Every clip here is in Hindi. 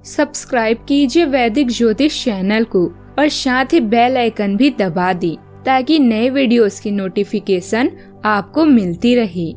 सब्सक्राइब कीजिए वैदिक ज्योतिष चैनल को और साथ ही बेल आइकन भी दबा दी ताकि नए वीडियोस की नोटिफिकेशन आपको मिलती रहे।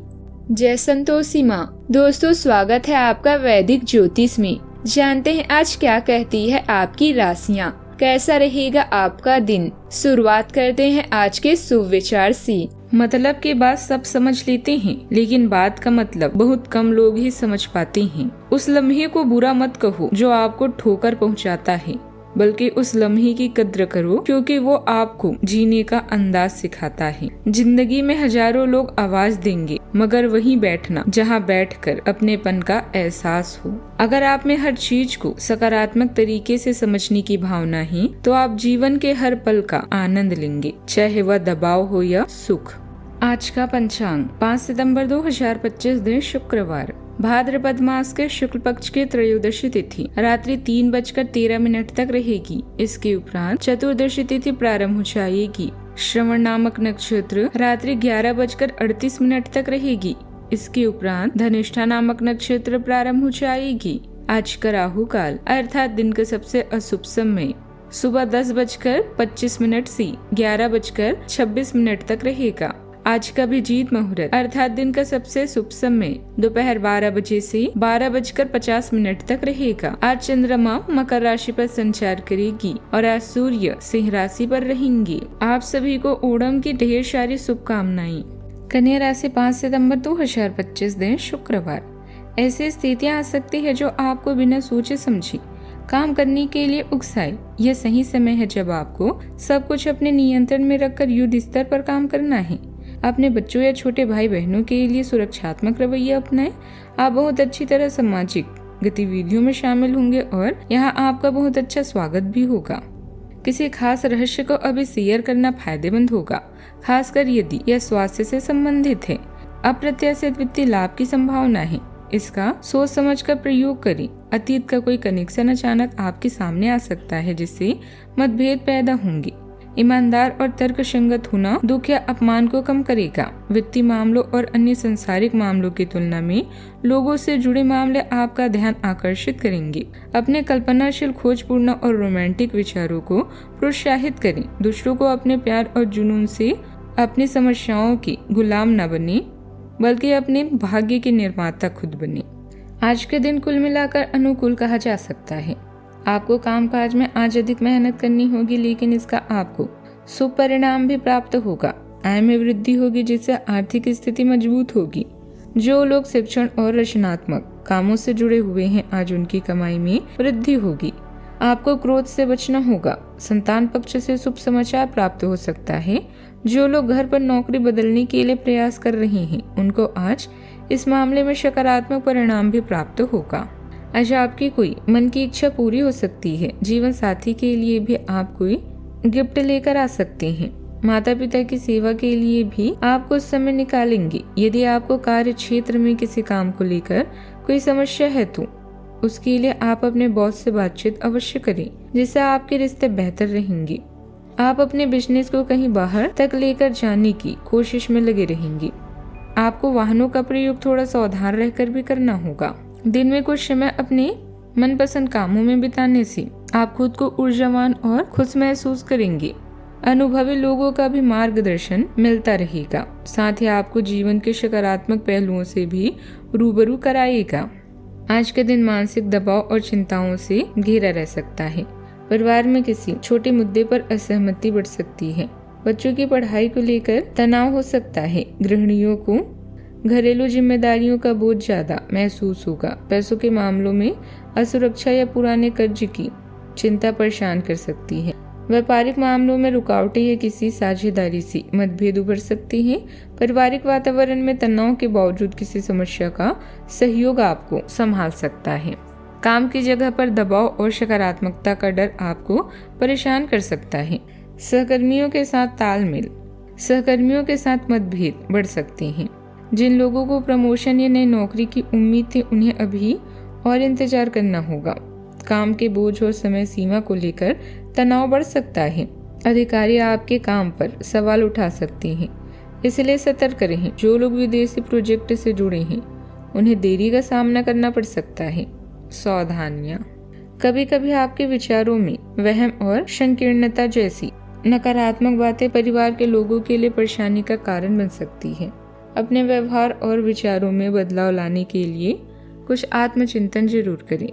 जय संतोषी माँ। दोस्तों, स्वागत है आपका वैदिक ज्योतिष में। जानते हैं आज क्या कहती है आपकी राशियाँ, कैसा रहेगा आपका दिन। शुरुआत करते हैं आज के शुभ विचार से। मतलब के बात सब समझ लेते हैं, लेकिन बात का मतलब बहुत कम लोग ही समझ पाते हैं। उस लम्हे को बुरा मत कहो जो आपको ठोकर पहुंचाता है, बल्कि उस लम्हे की कद्र करो क्योंकि वो आपको जीने का अंदाज सिखाता है। जिंदगी में हजारों लोग आवाज देंगे, मगर वहीं बैठना जहां बैठकर अपनेपन का एहसास हो। अगर आप में हर चीज को सकारात्मक तरीके से समझने की भावना है तो आप जीवन के हर पल का आनंद लेंगे, चाहे वह दबाव हो या सुख। आज का पंचांग 5 सितंबर 2025 दिन शुक्रवार, भाद्रपद मास के शुक्ल पक्ष की त्रयोदशी तिथि रात्रि 3:13 तक रहेगी। इसके उपरांत चतुर्दशी तिथि प्रारंभ हो जाएगी। श्रवण नामक नक्षत्र रात्रि 11:38 तक रहेगी। इसके उपरांत धनिष्ठा नामक नक्षत्र प्रारंभ हो जाएगी। आज का राहु काल अर्थात दिन का सबसे अशुभ समय सुबह 10:25 से 11:26 तक रहेगा। आज का अभिजीत मुहूर्त अर्थात दिन का सबसे शुभ समय दोपहर 12 बजे से 12:50 तक रहेगा। आज चंद्रमा मकर राशि पर संचार करेगी और आज सूर्य सिंह राशि पर रहेंगे। आप सभी को ओणम की ढेर सारी शुभकामनाएं। कन्या राशि 5 सितंबर 2025 दिन शुक्रवार, ऐसी स्थितियां आ सकती है जो आपको बिना सोचे समझे काम करने के लिए उकसाए। यह सही समय है जब आपको सब कुछ अपने नियंत्रण में रखकर युद्ध स्तर पर काम करना है। अपने बच्चों या छोटे भाई बहनों के लिए सुरक्षात्मक रवैया अपनाएं। आप बहुत अच्छी तरह सामाजिक गतिविधियों में शामिल होंगे और यहाँ आपका बहुत अच्छा स्वागत भी होगा। किसी खास रहस्य को अभी शेयर करना फायदेमंद होगा, खासकर यदि यह स्वास्थ्य से संबंधित है। अप्रत्याशित वित्तीय लाभ की संभावना है, इसका सोच समझ कर प्रयोग करें। अतीत का कोई कनेक्शन अचानक आपके सामने आ सकता है जिससे मतभेद पैदा होंगे। ईमानदार और तर्क संगत होना दुख या अपमान को कम करेगा। वित्तीय मामलों और अन्य सांसारिक मामलों की तुलना में लोगों से जुड़े मामले आपका ध्यान आकर्षित करेंगे। अपने कल्पनाशील, खोजपूर्ण और रोमांटिक विचारों को प्रोत्साहित करें। दूसरों को अपने प्यार और जुनून से अपनी समस्याओं की गुलाम न बने, बल्कि अपने भाग्य के निर्माता खुद बने। आज के दिन कुल मिलाकर अनुकूल कहा जा सकता है। आपको कामकाज में आज अधिक मेहनत करनी होगी, लेकिन इसका आपको शुभ परिणाम भी प्राप्त होगा। आय में वृद्धि होगी जिससे आर्थिक स्थिति मजबूत होगी। जो लोग शिक्षण और रचनात्मक कामों से जुड़े हुए हैं, आज उनकी कमाई में वृद्धि होगी। आपको क्रोध से बचना होगा। संतान पक्ष से शुभ समाचार प्राप्त हो सकता है। जो लोग घर पर नौकरी बदलने के लिए प्रयास कर रहे हैं, उनको आज इस मामले में सकारात्मक परिणाम भी प्राप्त होगा। आज आपकी कोई मन की इच्छा पूरी हो सकती है। जीवन साथी के लिए भी आप कोई गिफ्ट लेकर आ सकते हैं। माता पिता की सेवा के लिए भी आप कुछ समय निकालेंगे। यदि आपको कार्य क्षेत्र में किसी काम को लेकर कोई समस्या है तो उसके लिए आप अपने बॉस से बातचीत अवश्य करें, जिससे आपके रिश्ते बेहतर रहेंगे। आप अपने बिजनेस को कहीं बाहर तक लेकर जाने की कोशिश में लगे रहेंगे। आपको वाहनों का प्रयोग थोड़ा सावधान रहकर भी करना होगा। दिन में कुछ समय अपने मनपसंद कामों में बिताने से आप खुद को ऊर्जावान और खुश महसूस करेंगे। अनुभवी लोगों का भी मार्गदर्शन मिलता रहेगा। साथ ही आपको जीवन के सकारात्मक पहलुओं से भी रूबरू कराएगा। आज के दिन मानसिक दबाव और चिंताओं से घिरा रह सकता है। परिवार में किसी छोटे मुद्दे पर असहमति बढ़ सकती है। बच्चों की पढ़ाई को लेकर तनाव हो सकता है। गृहिणियों को घरेलू जिम्मेदारियों का बोझ ज्यादा महसूस होगा। पैसों के मामलों में असुरक्षा या पुराने कर्ज की चिंता परेशान कर सकती है। व्यापारिक मामलों में रुकावटें या किसी साझेदारी से मतभेद उभर सकते हैं। पारिवारिक वातावरण में तनाव के बावजूद किसी समस्या का सहयोग आपको संभाल सकता है। काम की जगह पर दबाव और सकारात्मकता का डर आपको परेशान कर सकता है। सहकर्मियों के साथ तालमेल, सहकर्मियों के साथ मतभेद बढ़ सकते हैं। जिन लोगों को प्रमोशन या नई नौकरी की उम्मीद थी, उन्हें अभी और इंतजार करना होगा। काम के बोझ और समय सीमा को लेकर तनाव बढ़ सकता है। अधिकारी आपके काम पर सवाल उठा सकते हैं, इसलिए सतर्क रहें। जो लोग विदेशी प्रोजेक्ट से जुड़े हैं, उन्हें देरी का सामना करना पड़ सकता है। सावधानियां। कभी कभी आपके विचारों में वहम और संकीर्णता जैसी नकारात्मक बातें परिवार के लोगों के लिए परेशानी का कारण बन सकती है। अपने व्यवहार और विचारों में बदलाव लाने के लिए कुछ आत्मचिंतन जरूर करें।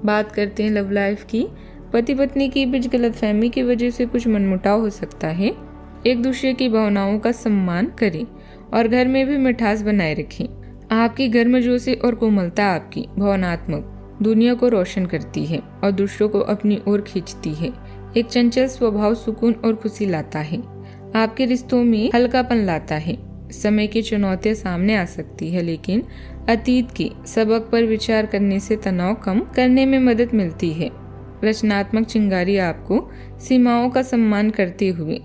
बात करते हैं लव लाइफ की। पति पत्नी के बीच गलतफहमी की वजह से कुछ मनमुटाव हो सकता है। एक दूसरे की भावनाओं का सम्मान करें और घर में भी मिठास बनाए रखें। आपकी गर्मजोशी और कोमलता आपकी भावनात्मक दुनिया को रोशन करती है और दूसरों को अपनी ओर खींचती है। एक चंचल स्वभाव सुकून और खुशी लाता है, आपके रिश्तों में हल्कापन लाता है। समय की चुनौतियां सामने आ सकती है, लेकिन अतीत के सबक पर विचार करने से तनाव कम करने में मदद मिलती है। रचनात्मक चिंगारी आपको सीमाओं का सम्मान करते हुए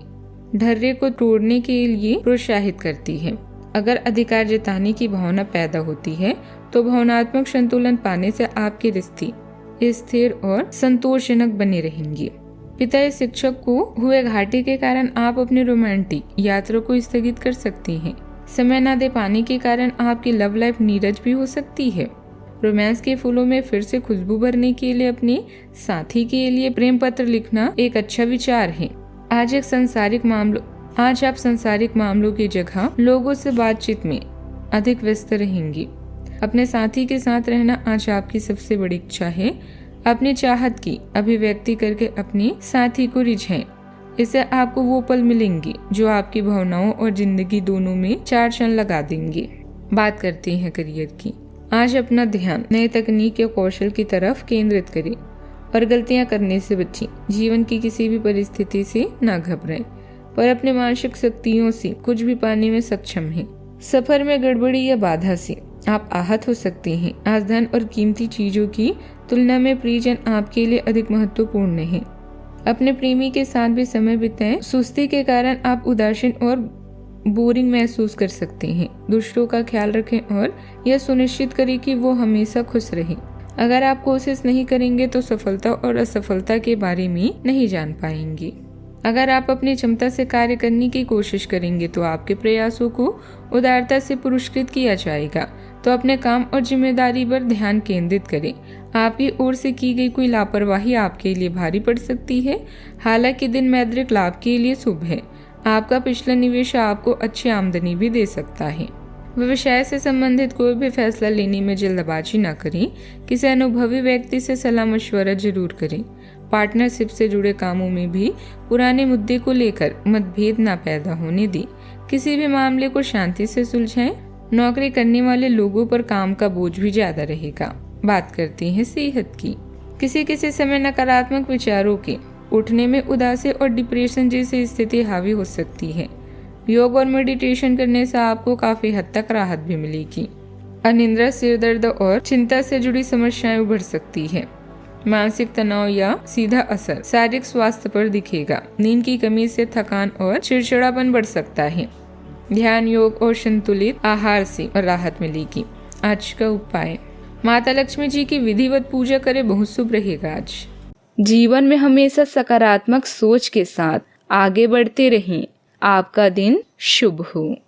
धैर्य को तोड़ने के लिए प्रोत्साहित करती है। अगर अधिकार जताने की भावना पैदा होती है तो भावनात्मक संतुलन पाने से आपके रिश्ते स्थिर और संतोषजनक बने रहेंगे। पिता या शिक्षक को हुए घाटे के कारण आप अपनी रोमांटिक यात्रा को स्थगित कर सकती हैं। समय न दे पाने के कारण आपकी लव लाइफ नीरस भी हो सकती है। रोमांस के फूलों में फिर से खुशबू भरने के लिए अपने साथी के लिए प्रेम पत्र लिखना एक अच्छा विचार है। आज आप संसारिक मामलों की जगह लोगों से बातचीत में अधिक व्यस्त रहेंगी। अपने साथी के साथ रहना आज आपकी सबसे बड़ी इच्छा है। अपनी चाहत की अभिव्यक्ति करके अपने साथी को रिझाएं। इससे आपको वो पल मिलेंगे जो आपकी भावनाओं और जिंदगी दोनों में चार चांद लगा देंगे। बात करते हैं करियर की। आज अपना ध्यान नए तकनीक या कौशल की तरफ केंद्रित करें और गलतियां करने से बचें। जीवन की किसी भी परिस्थिति से ना घबराएं, पर अपने मानसिक शक्तियों से कुछ भी पाने में सक्षम हैं। सफर में गड़बड़ी या बाधा से आप आहत हो सकते हैं। आज धन और कीमती चीजों की तुलना में प्रियजन आपके लिए अधिक महत्वपूर्ण है। अपने प्रेमी के साथ भी समय बिताएं। सुस्ती के कारण आप उदासीन और बोरिंग महसूस कर सकते हैं। दूसरों का ख्याल रखें और यह सुनिश्चित करें कि वो हमेशा खुश रहें। अगर आप कोशिश नहीं करेंगे तो सफलता और असफलता के बारे में नहीं जान पाएंगे। अगर आप अपनी क्षमता से कार्य करने की कोशिश करेंगे तो आपके प्रयासों को उदारता से पुरस्कृत किया जाएगा। तो अपने काम और जिम्मेदारी पर ध्यान केंद्रित करें। आपकी ओर से की गई कोई लापरवाही आपके लिए भारी पड़ सकती है। हालांकि दिन मौद्रिक लाभ के लिए शुभ है। आपका पिछला निवेश आपको अच्छी आमदनी भी दे सकता है। व्यवसाय से संबंधित कोई भी फैसला लेने में जल्दबाजी न करें। किसी अनुभवी व्यक्ति से सलाह मशवरा जरूर करें। पार्टनरशिप से जुड़े कामों में भी पुराने मुद्दे को लेकर मतभेद न पैदा होने दें। किसी भी मामले को शांति से सुलझाएं। नौकरी करने वाले लोगों पर काम का बोझ भी ज्यादा रहेगा। बात करते हैं सेहत की। किसी समय नकारात्मक विचारों के उठने में उदासी और डिप्रेशन जैसी स्थिति हावी हो सकती है। योग और मेडिटेशन करने से आपको काफी हद तक राहत भी मिलेगी। अनिद्रा, सिर दर्द और चिंता से जुड़ी समस्याएं उभर सकती है। मानसिक तनाव या सीधा असर शारीरिक स्वास्थ्य पर दिखेगा। नींद की कमी से थकान और चिड़चिड़ापन बढ़ सकता है। ध्यान, योग और संतुलित आहार से राहत मिलेगी। आज का उपाय, माता लक्ष्मी जी की विधिवत पूजा करें, बहुत शुभ रहेगा। आज जीवन में हमेशा सकारात्मक सोच के साथ आगे बढ़ते रहें। आपका दिन शुभ हो।